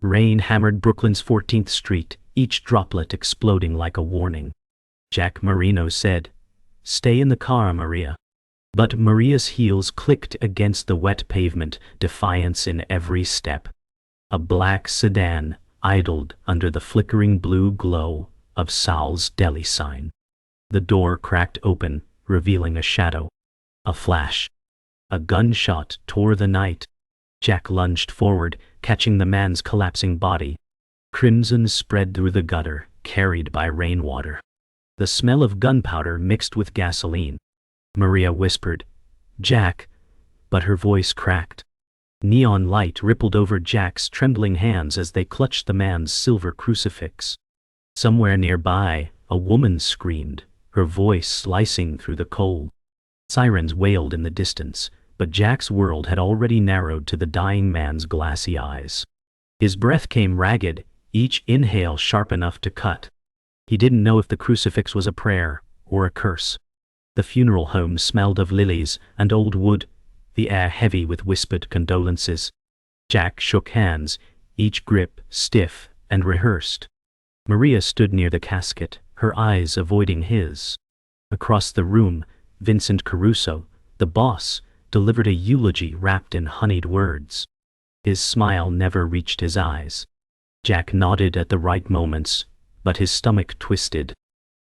Rain hammered Brooklyn's 14th Street, each droplet exploding like a warning. Jack Marino said, "Stay in the car, Maria." But Maria's heels clicked against the wet pavement, defiance in every step. A black sedan idled under the flickering blue glow of Sal's deli sign. The door cracked open, revealing a shadow. A flash. A gunshot tore the night. Jack lunged forward, catching the man's collapsing body. Crimson spread through the gutter, carried by rainwater. The smell of gunpowder mixed with gasoline. Maria whispered, "Jack," but her voice cracked. Neon light rippled over Jack's trembling hands as they clutched the man's silver crucifix. Somewhere nearby, a woman screamed, her voice slicing through the cold. Sirens wailed in the distance, but Jack's world had already narrowed to the dying man's glassy eyes. His breath came ragged, each inhale sharp enough to cut. He didn't know if the crucifix was a prayer or a curse. The funeral home smelled of lilies and old wood, the air heavy with whispered condolences. Jack shook hands, each grip stiff and rehearsed. Maria stood near the casket, her eyes avoiding his. Across the room, Vincent Caruso, the boss, delivered a eulogy wrapped in honeyed words. His smile never reached his eyes. Jack nodded at the right moments, but his stomach twisted.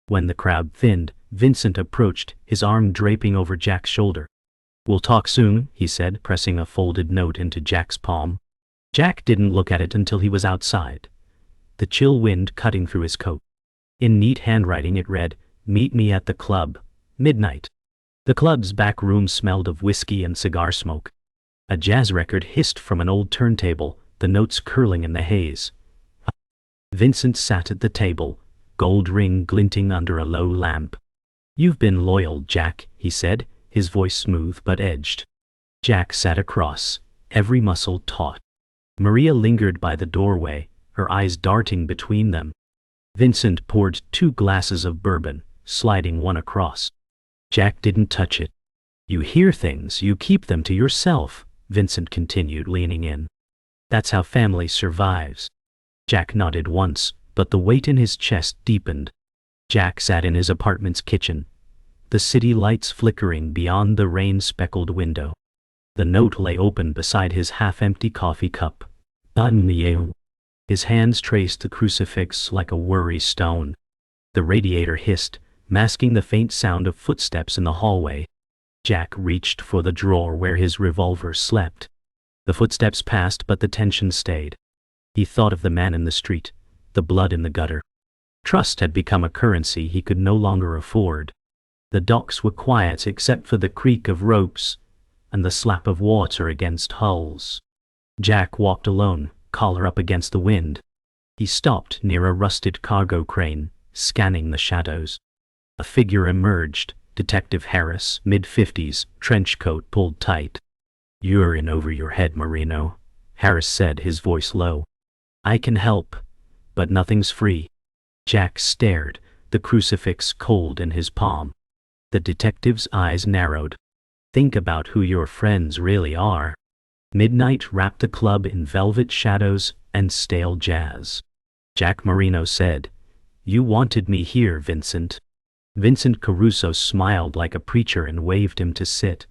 When the crowd thinned, Vincent approached, his arm draping over Jack's shoulder. "We'll talk soon," he said, pressing a folded note into Jack's palm. Jack didn't look at it until he was outside, the chill wind cutting through his coat. In neat handwriting it read, "Meet me at the club, midnight." The club's back room smelled of whiskey and cigar smoke. A jazz record hissed from an old turntable, the notes curling in the haze. Vincent sat at the table, gold ring glinting under a low lamp. "You've been loyal, Jack," he said, his voice smooth but edged. Jack sat across, every muscle taut. Maria lingered by the doorway, her eyes darting between them. Vincent poured 2 glasses of bourbon, sliding one across. Jack didn't touch it. "You hear things, you keep them to yourself," Vincent continued, leaning in. "That's how family survives." Jack nodded once, but the weight in his chest deepened. Jack sat in his apartment's kitchen, the city lights flickering beyond the rain-speckled window. The note lay open beside his half-empty coffee cup. His hands traced the crucifix like a worry stone. The radiator hissed, masking the faint sound of footsteps in the hallway. Jack reached for the drawer where his revolver slept. The footsteps passed, but the tension stayed. He thought of the man in the street, the blood in the gutter. Trust had become a currency he could no longer afford. The docks were quiet except for the creak of ropes and the slap of water against hulls. Jack walked alone, collar up against the wind. He stopped near a rusted cargo crane, scanning the shadows. A figure emerged, Detective Harris, mid-50s, trench coat pulled tight. "You're in over your head, Marino," Harris said, his voice low. "I can help, but nothing's free." Jack stared, the crucifix cold in his palm. The detective's eyes narrowed. "Think about who your friends really are." Midnight wrapped the club in velvet shadows and stale jazz. Jack Marino said, "You wanted me here, Vincent." Vincent Caruso smiled like a preacher and waved him to sit.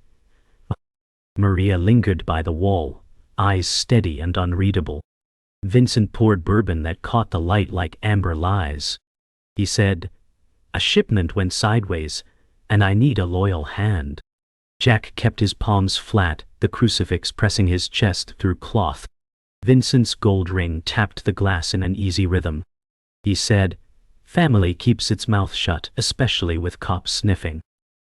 Maria lingered by the wall, eyes steady and unreadable. Vincent poured bourbon that caught the light like amber lies. He said, "A shipment went sideways, and I need a loyal hand." Jack kept his palms flat, the crucifix pressing his chest through cloth. Vincent's gold ring tapped the glass in an easy rhythm. He said, "Family keeps its mouth shut, especially with cops sniffing."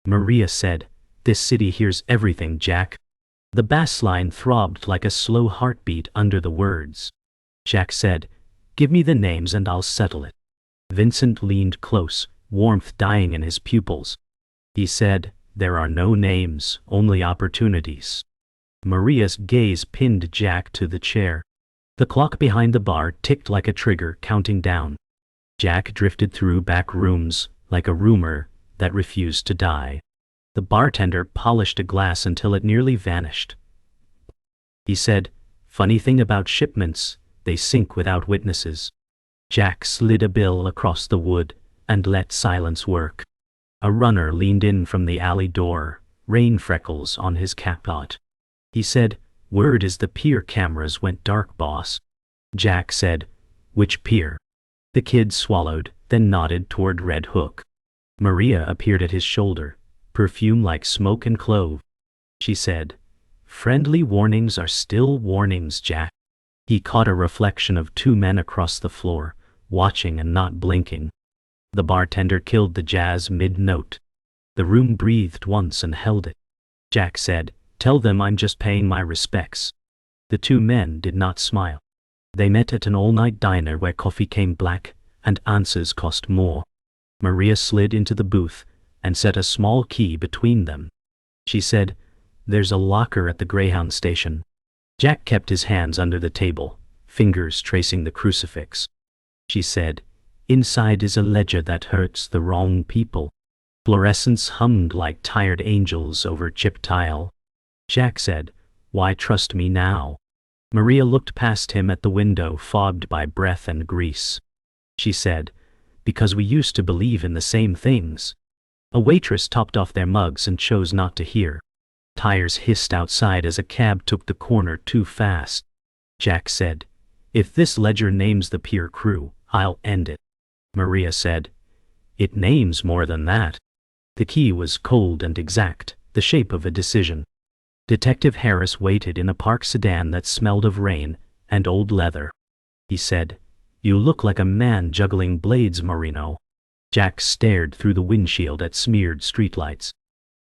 Maria said, "This city hears everything, Jack." The bass line throbbed like a slow heartbeat under the words. Jack said, "Give me the names and I'll settle it." Vincent leaned close, warmth dying in his pupils. He said, "There are no names, only opportunities." Maria's gaze pinned Jack to the chair. The clock behind the bar ticked like a trigger, counting down. Jack drifted through back rooms, like a rumor that refused to die. The bartender polished a glass until it nearly vanished. He said, "Funny thing about shipments, they sink without witnesses. Jack slid a bill across the wood and let silence work. A runner leaned in from the alley door, rain freckles on his capot. He said, "Word is the pier cameras went dark, boss." Jack said, "Which pier?" The kid swallowed, then nodded toward Red Hook. Maria appeared at his shoulder, perfume like smoke and clove. She said, "Friendly warnings are still warnings, Jack." He caught a reflection of two men across the floor, watching and not blinking. The bartender killed the jazz mid-note. The room breathed once and held it. Jack said, "Tell them I'm just paying my respects." The two men did not smile. They met at an all-night diner where coffee came black and answers cost more. Maria slid into the booth and set a small key between them. She said, "There's a locker at the Greyhound station." Jack kept his hands under the table, fingers tracing the crucifix. She said, "Inside is a ledger that hurts the wrong people." Fluorescence hummed like tired angels over chipped tile. Jack said, "Why trust me now?" Maria looked past him at the window fogged by breath and grease. She said, "Because we used to believe in the same things." A waitress topped off their mugs and chose not to hear. Tires hissed outside as a cab took the corner too fast. Jack said, "If this ledger names the pier crew, I'll end it." Maria said, "It names more than that." The key was cold and exact, the shape of a decision. Detective Harris waited in a park sedan that smelled of rain and old leather. He said, "You look like a man juggling blades, Marino." Jack stared through the windshield at smeared streetlights.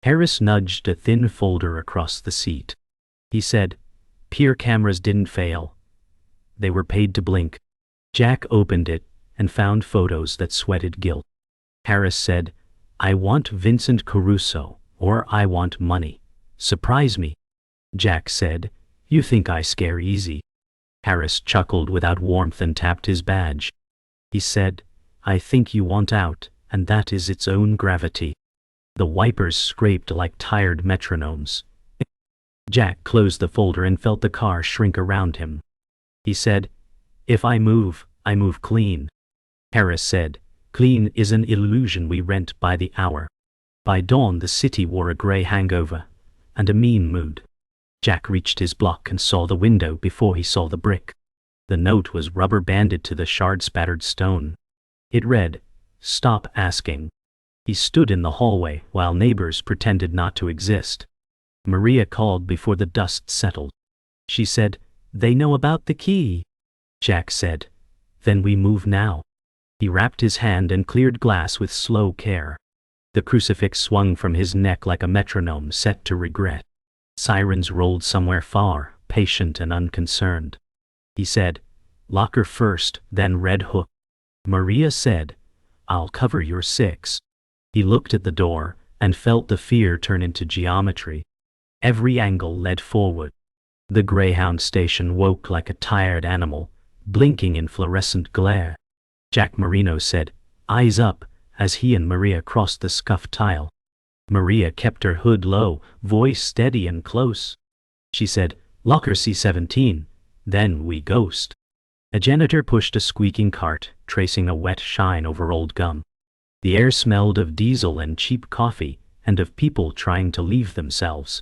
Harris nudged a thin folder across the seat. He said, "Pier cameras didn't fail. They were paid to blink." Jack opened it and found photos that sweated guilt. Harris said, "I want Vincent Caruso, or I want money. Surprise me." Jack said, "You think I scare easy." Harris chuckled without warmth and tapped his badge. He said, "I think you want out, and that is its own gravity." The wipers scraped like tired metronomes. Jack closed the folder and felt the car shrink around him. He said, "If I move clean." Harris said, "Clean is an illusion we rent by the hour." By dawn the city wore a gray hangover and a mean mood. Jack reached his block and saw the window before he saw the brick. The note was rubber-banded to the shard-spattered stone. It read, "Stop asking." He stood in the hallway while neighbors pretended not to exist. Maria called before the dust settled. She said, "They know about the key." Jack said, "Then we move now." He wrapped his hand and cleared glass with slow care. The crucifix swung from his neck like a metronome set to regret. Sirens rolled somewhere far, patient and unconcerned. He said, "Locker first, then Red Hook." Maria said, "I'll cover your 6. He looked at the door and felt the fear turn into geometry. Every angle led forward. The Greyhound station woke like a tired animal, blinking in fluorescent glare. Jack Marino said, "Eyes up," as he and Maria crossed the scuffed tile. Maria kept her hood low, voice steady and close. She said, "Locker C17, then we ghost." A janitor pushed a squeaking cart, tracing a wet shine over old gum. The air smelled of diesel and cheap coffee, and of people trying to leave themselves.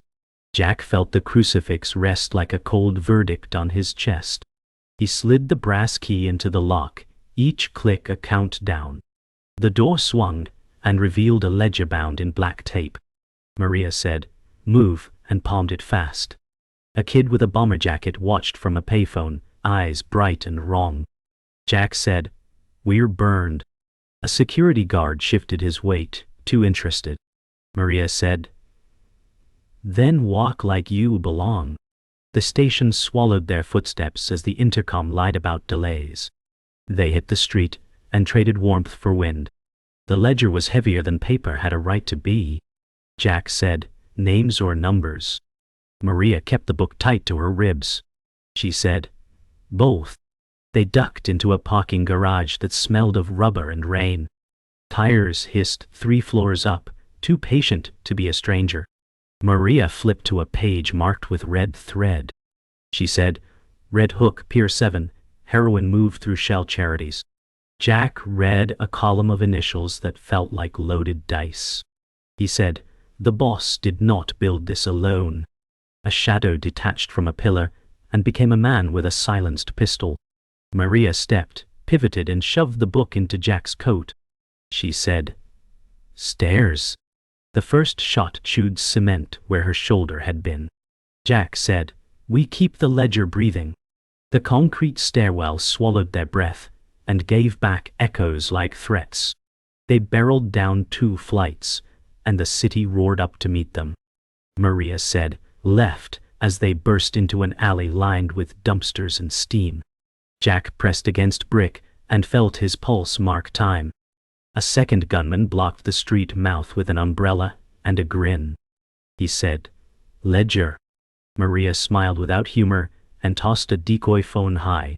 Jack felt the crucifix rest like a cold verdict on his chest. He slid the brass key into the lock, each click a countdown. The door swung and revealed a ledger bound in black tape. Maria said, "Move," and palmed it fast. A kid with a bomber jacket watched from a payphone, eyes bright and wrong. Jack said, "We're burned." A security guard shifted his weight, too interested. Maria said, "Then walk like you belong." The station swallowed their footsteps as the intercom lied about delays. They hit the street and traded warmth for wind. The ledger was heavier than paper had a right to be. Jack said, "Names or numbers?" Maria kept the book tight to her ribs. She said, "Both." They ducked into a parking garage that smelled of rubber and rain. Tires hissed 3 floors up, too patient to be a stranger. Maria flipped to a page marked with red thread. She said, "Red Hook, Pier 7, heroin moved through shell charities. Jack read a column of initials that felt like loaded dice. He said, "The boss did not build this alone." A shadow detached from a pillar and became a man with a silenced pistol. Maria stepped, pivoted, and shoved the book into Jack's coat. She said, "Stairs." The first shot chewed cement where her shoulder had been. Jack said, "We keep the ledger breathing." The concrete stairwell swallowed their breath and gave back echoes like threats. They barreled down 2 flights, and the city roared up to meet them. Maria said, "Left," as they burst into an alley lined with dumpsters and steam. Jack pressed against brick and felt his pulse mark time. A second gunman blocked the street mouth with an umbrella and a grin. He said, "Ledger." Maria smiled without humor and tossed a decoy phone high.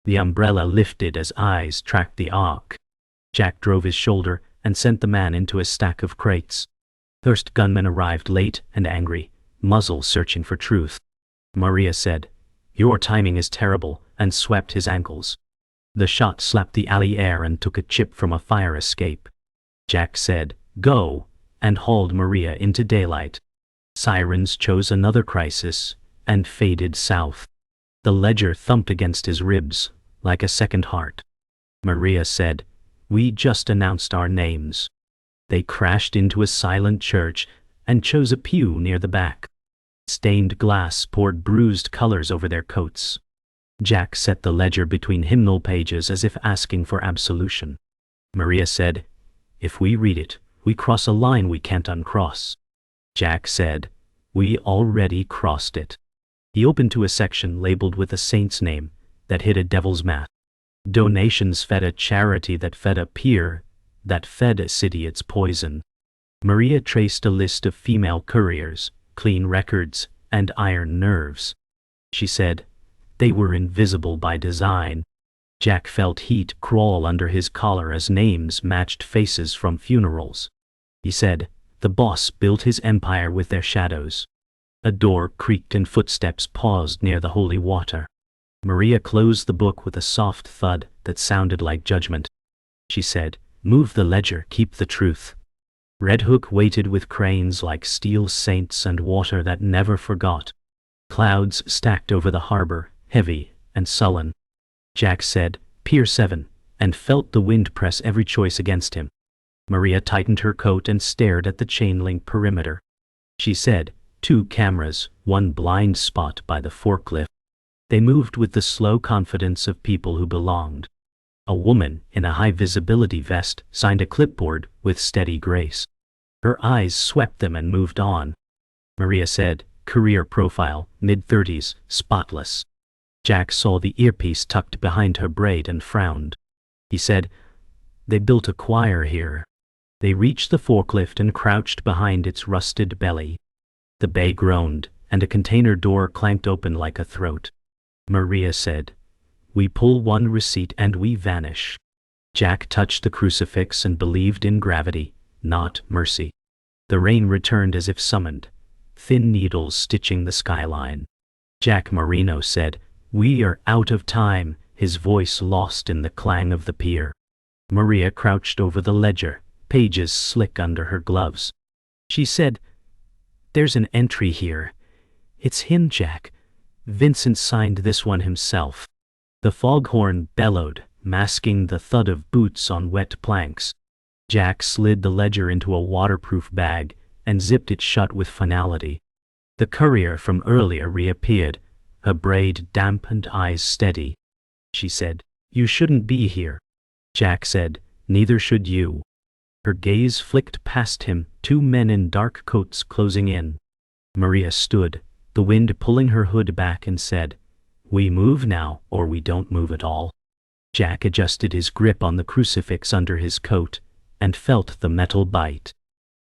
The umbrella lifted as eyes tracked the arc. Jack drove his shoulder and sent the man into a stack of crates. First gunman arrived late and angry, muzzle searching for truth. Maria said, "Your timing is terrible," and swept his ankles. The shot slapped the alley air and took a chip from a fire escape. Jack said, "Go," and hauled Maria into daylight. Sirens chose another crisis and faded south. The ledger thumped against his ribs like a second heart. Maria said, "We just announced our names." They crashed into a silent church and chose a pew near the back. Stained glass poured bruised colors over their coats. Jack set the ledger between hymnal pages as if asking for absolution. Maria said, "If we read it, we cross a line we can't uncross." Jack said, "We already crossed it." He opened to a section labeled with a saint's name that hid a devil's mask. Donations fed a charity that fed a peer that fed a city its poison. Maria traced a list of female couriers, clean records, and iron nerves. She said, "They were invisible by design." Jack felt heat crawl under his collar as names matched faces from funerals. He said, "The boss built his empire with their shadows." A door creaked and footsteps paused near the holy water. Maria closed the book with a soft thud that sounded like judgment. She said, "Move the ledger, keep the truth." Red Hook waited with cranes like steel saints and water that never forgot. Clouds stacked over the harbor, heavy and sullen. Jack said, "Pier 7, and felt the wind press every choice against him. Maria tightened her coat and stared at the chain-link perimeter. She said, 2 cameras, 1 blind spot by the forklift. They moved with the slow confidence of people who belonged. A woman in a high-visibility vest signed a clipboard with steady grace. Her eyes swept them and moved on. Maria said, "Career profile, mid-30s, spotless." Jack saw the earpiece tucked behind her braid and frowned. He said, "They built a choir here." They reached the forklift and crouched behind its rusted belly. The bay groaned, and a container door clanked open like a throat. Maria said, "We pull 1 receipt and we vanish." Jack touched the crucifix and believed in gravity, not mercy. The rain returned as if summoned, thin needles stitching the skyline. Jack Marino said, "We are out of time," his voice lost in the clang of the pier. Maria crouched over the ledger, pages slick under her gloves. She said, "There's an entry here. It's him, Jack. Vincent signed this one himself." The foghorn bellowed, masking the thud of boots on wet planks. Jack slid the ledger into a waterproof bag and zipped it shut with finality. The courier from earlier reappeared, her braid damp and eyes steady. She said, "You shouldn't be here." Jack said, "Neither should you." Her gaze flicked past him, 2 men in dark coats closing in. Maria stood, the wind pulling her hood back, and said, "We move now, or we don't move at all." Jack adjusted his grip on the crucifix under his coat and felt the metal bite.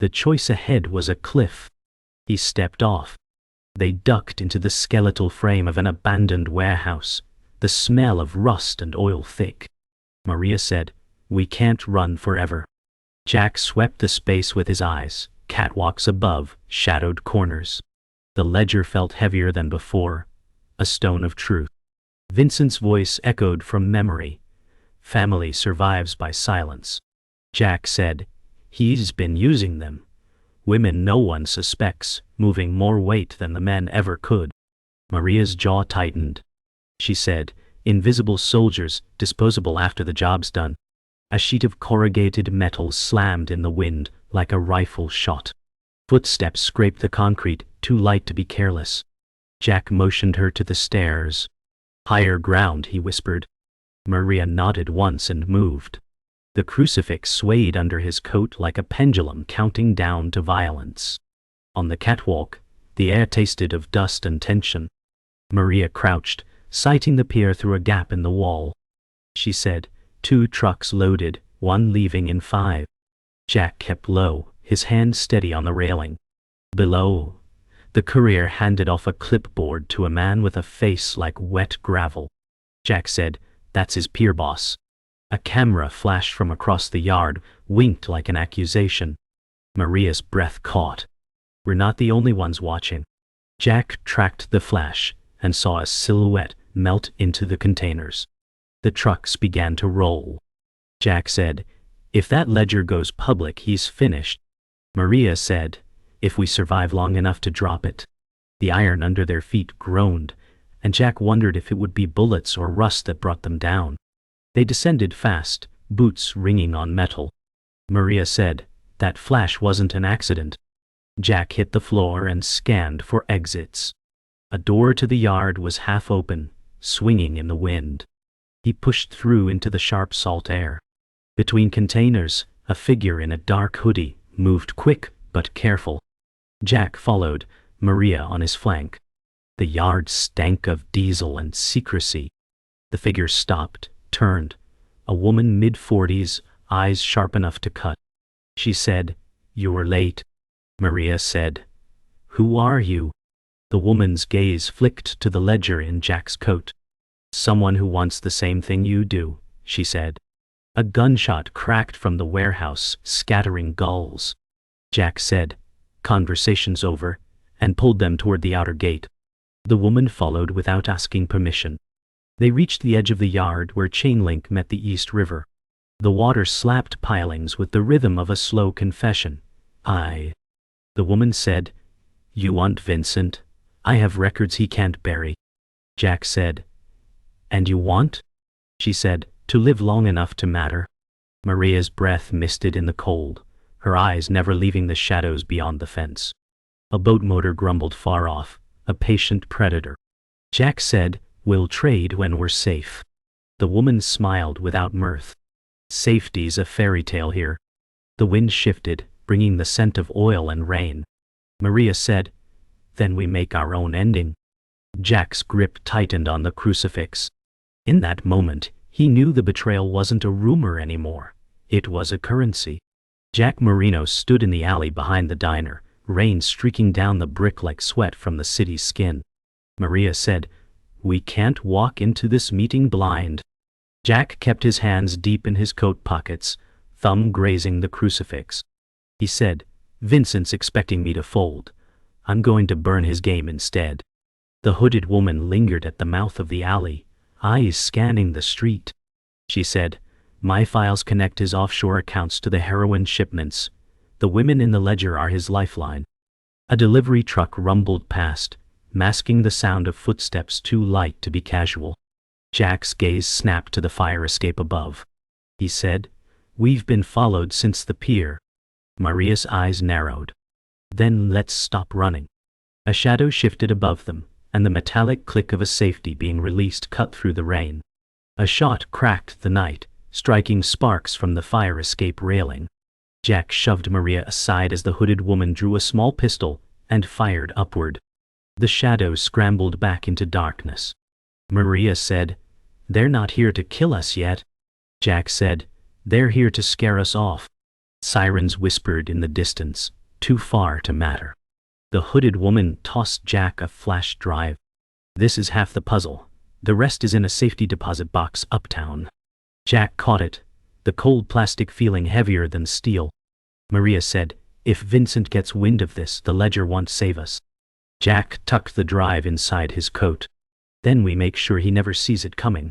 The choice ahead was a cliff. He stepped off. They ducked into the skeletal frame of an abandoned warehouse, the smell of rust and oil thick. Maria said, "We can't run forever." Jack swept the space with his eyes, catwalks above, shadowed corners. The ledger felt heavier than before, a stone of truth. Vincent's voice echoed from memory. Family survives by silence. Jack said, he's been using them. Women no one suspects, moving more weight than the men ever could. Maria's jaw tightened. She said, invisible soldiers, disposable after the job's done. A sheet of corrugated metal slammed in the wind, like a rifle shot. Footsteps scraped the concrete, too light to be careless. Jack motioned her to the stairs. Higher ground, he whispered. Maria nodded once and moved. The crucifix swayed under his coat like a pendulum counting down to violence. On the catwalk, the air tasted of dust and tension. Maria crouched, sighting the pier through a gap in the wall. She said, 2 trucks loaded, 1 leaving in 5. Jack kept low, his hand steady on the railing. Below, the courier handed off a clipboard to a man with a face like wet gravel. Jack said, that's his pier boss. A camera flashed from across the yard, winked like an accusation. Maria's breath caught. We're not the only ones watching. Jack tracked the flash and saw a silhouette melt into the containers. The trucks began to roll. Jack said, if that ledger goes public, he's finished. Maria said, if we survive long enough to drop it. The iron under their feet groaned, and Jack wondered if it would be bullets or rust that brought them down. They descended fast, boots ringing on metal. Maria said, that flash wasn't an accident. Jack hit the floor and scanned for exits. A door to the yard was half open, swinging in the wind. He pushed through into the sharp salt air. Between containers, a figure in a dark hoodie moved quick but careful. Jack followed, Maria on his flank. The yard stank of diesel and secrecy. The figure stopped, turned. A woman mid-40s, eyes sharp enough to cut. She said, you were late. Maria said, who are you? The woman's gaze flicked to the ledger in Jack's coat. Someone who wants the same thing you do, she said. A gunshot cracked from the warehouse, scattering gulls. Jack said, conversation's over, and pulled them toward the outer gate. The woman followed without asking permission. They reached the edge of the yard where chain link met the East River. The water slapped pilings with the rhythm of a slow confession. The woman said, you want Vincent? I have records he can't bury. Jack said, and you want? She said, to live long enough to matter. Maria's breath misted in the cold, her eyes never leaving the shadows beyond the fence. A boat motor grumbled far off, a patient predator. Jack said, we'll trade when we're safe. The woman smiled without mirth. Safety's a fairy tale here. The wind shifted, bringing the scent of oil and rain. Maria said, then we make our own ending. Jack's grip tightened on the crucifix. In that moment, he knew the betrayal wasn't a rumor anymore. It was a currency. Jack Marino stood in the alley behind the diner, rain streaking down the brick like sweat from the city's skin. Maria said, we can't walk into this meeting blind. Jack kept his hands deep in his coat pockets, thumb grazing the crucifix. He said, Vincent's expecting me to fold. I'm going to burn his game instead. The hooded woman lingered at the mouth of the alley, eyes scanning the street. She said, my files connect his offshore accounts to the heroin shipments. The women in the ledger are his lifeline. A delivery truck rumbled past, masking the sound of footsteps too light to be casual. Jack's gaze snapped to the fire escape above. He said, we've been followed since the pier. Maria's eyes narrowed. Then let's stop running. A shadow shifted above them, and the metallic click of a safety being released cut through the rain. A shot cracked the night, striking sparks from the fire escape railing. Jack shoved Maria aside as the hooded woman drew a small pistol and fired upward. The shadows scrambled back into darkness. Maria said, they're not here to kill us yet. Jack said, they're here to scare us off. Sirens whispered in the distance, too far to matter. The hooded woman tossed Jack a flash drive. This is half the puzzle. The rest is in a safety deposit box uptown. Jack caught it, the cold plastic feeling heavier than steel. Maria said, if Vincent gets wind of this, the ledger won't save us. Jack tucked the drive inside his coat. Then we make sure he never sees it coming.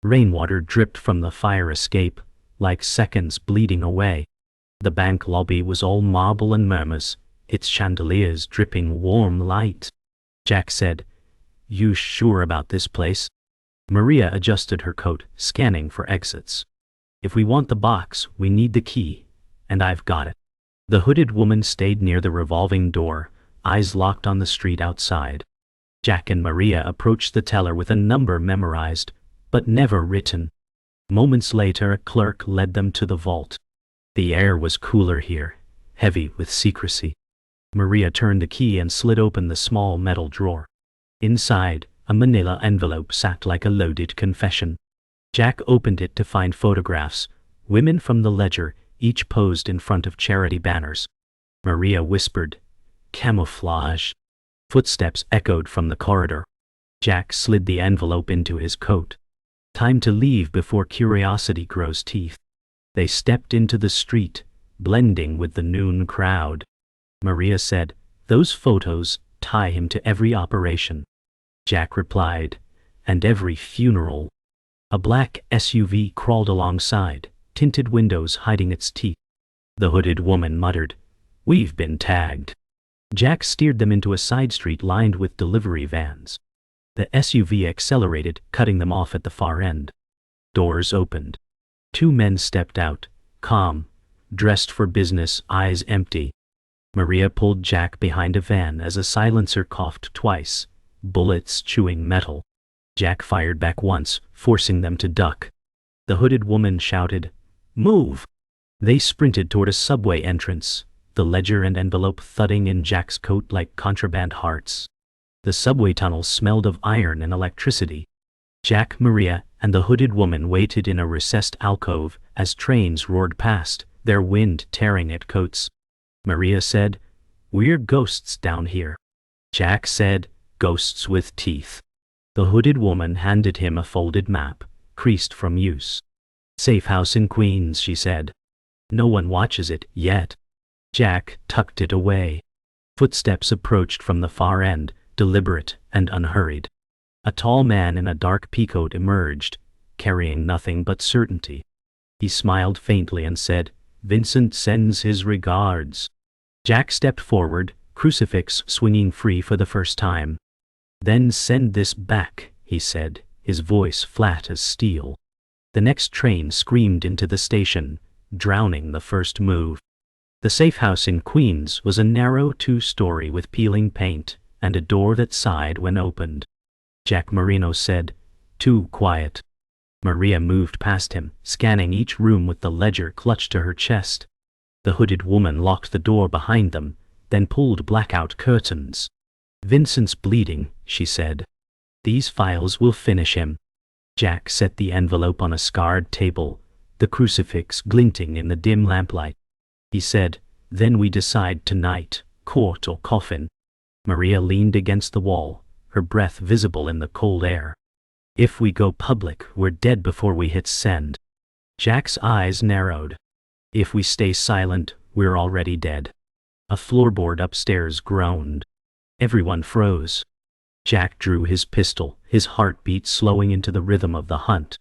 Rainwater dripped from the fire escape, like seconds bleeding away. The bank lobby was all marble and murmurs, its chandeliers dripping warm light. Jack said, "You sure about this place?" Maria adjusted her coat, scanning for exits. "If we want the box, we need the key, and I've got it." The hooded woman stayed near the revolving door, eyes locked on the street outside. Jack and Maria approached the teller with a number memorized, but never written. Moments later, a clerk led them to the vault. The air was cooler here, heavy with secrecy. Maria turned the key and slid open the small metal drawer. Inside, a manila envelope sat like a loaded confession. Jack opened it to find photographs, women from the ledger, each posed in front of charity banners. Maria whispered, "Camouflage." Footsteps echoed from the corridor. Jack slid the envelope into his coat. Time to leave before curiosity grows teeth. They stepped into the street, blending with the noon crowd. Maria said, "Those photos tie him to every operation." Jack replied, "And every funeral." A black SUV crawled alongside, tinted windows hiding its teeth. The hooded woman muttered, "We've been tagged." Jack steered them into a side street lined with delivery vans. The SUV accelerated, cutting them off at the far end. Doors opened. Two men stepped out, calm, dressed for business, eyes empty. Maria pulled Jack behind a van as a silencer coughed twice, bullets chewing metal. Jack fired back once, forcing them to duck. The hooded woman shouted, "Move!" They sprinted toward a subway entrance, the ledger and envelope thudding in Jack's coat like contraband hearts. The subway tunnel smelled of iron and electricity. Jack, Maria, and the hooded woman waited in a recessed alcove as trains roared past, their wind tearing at coats. Maria said, "We're ghosts down here." Jack said, "Ghosts with teeth." The hooded woman handed him a folded map, creased from use. "Safe house in Queens," she said. "No one watches it, yet." Jack tucked it away. Footsteps approached from the far end, deliberate and unhurried. A tall man in a dark peacoat emerged, carrying nothing but certainty. He smiled faintly and said, "Vincent sends his regards." Jack stepped forward, crucifix swinging free for the first time. "Then send this back," he said, his voice flat as steel. The next train screamed into the station, drowning the first move. The safe house in Queens was a narrow two-story with peeling paint and a door that sighed when opened. Jack Marino said, "Too quiet." Maria moved past him, scanning each room with the ledger clutched to her chest. The hooded woman locked the door behind them, then pulled blackout curtains. "Vincent's bleeding," she said. "These files will finish him." Jack set the envelope on a scarred table, the crucifix glinting in the dim lamplight. He said, "Then we decide tonight, court or coffin." Maria leaned against the wall, her breath visible in the cold air. "If we go public, we're dead before we hit send." Jack's eyes narrowed. "If we stay silent, we're already dead." A floorboard upstairs groaned. Everyone froze. Jack drew his pistol, his heartbeat slowing into the rhythm of the hunt.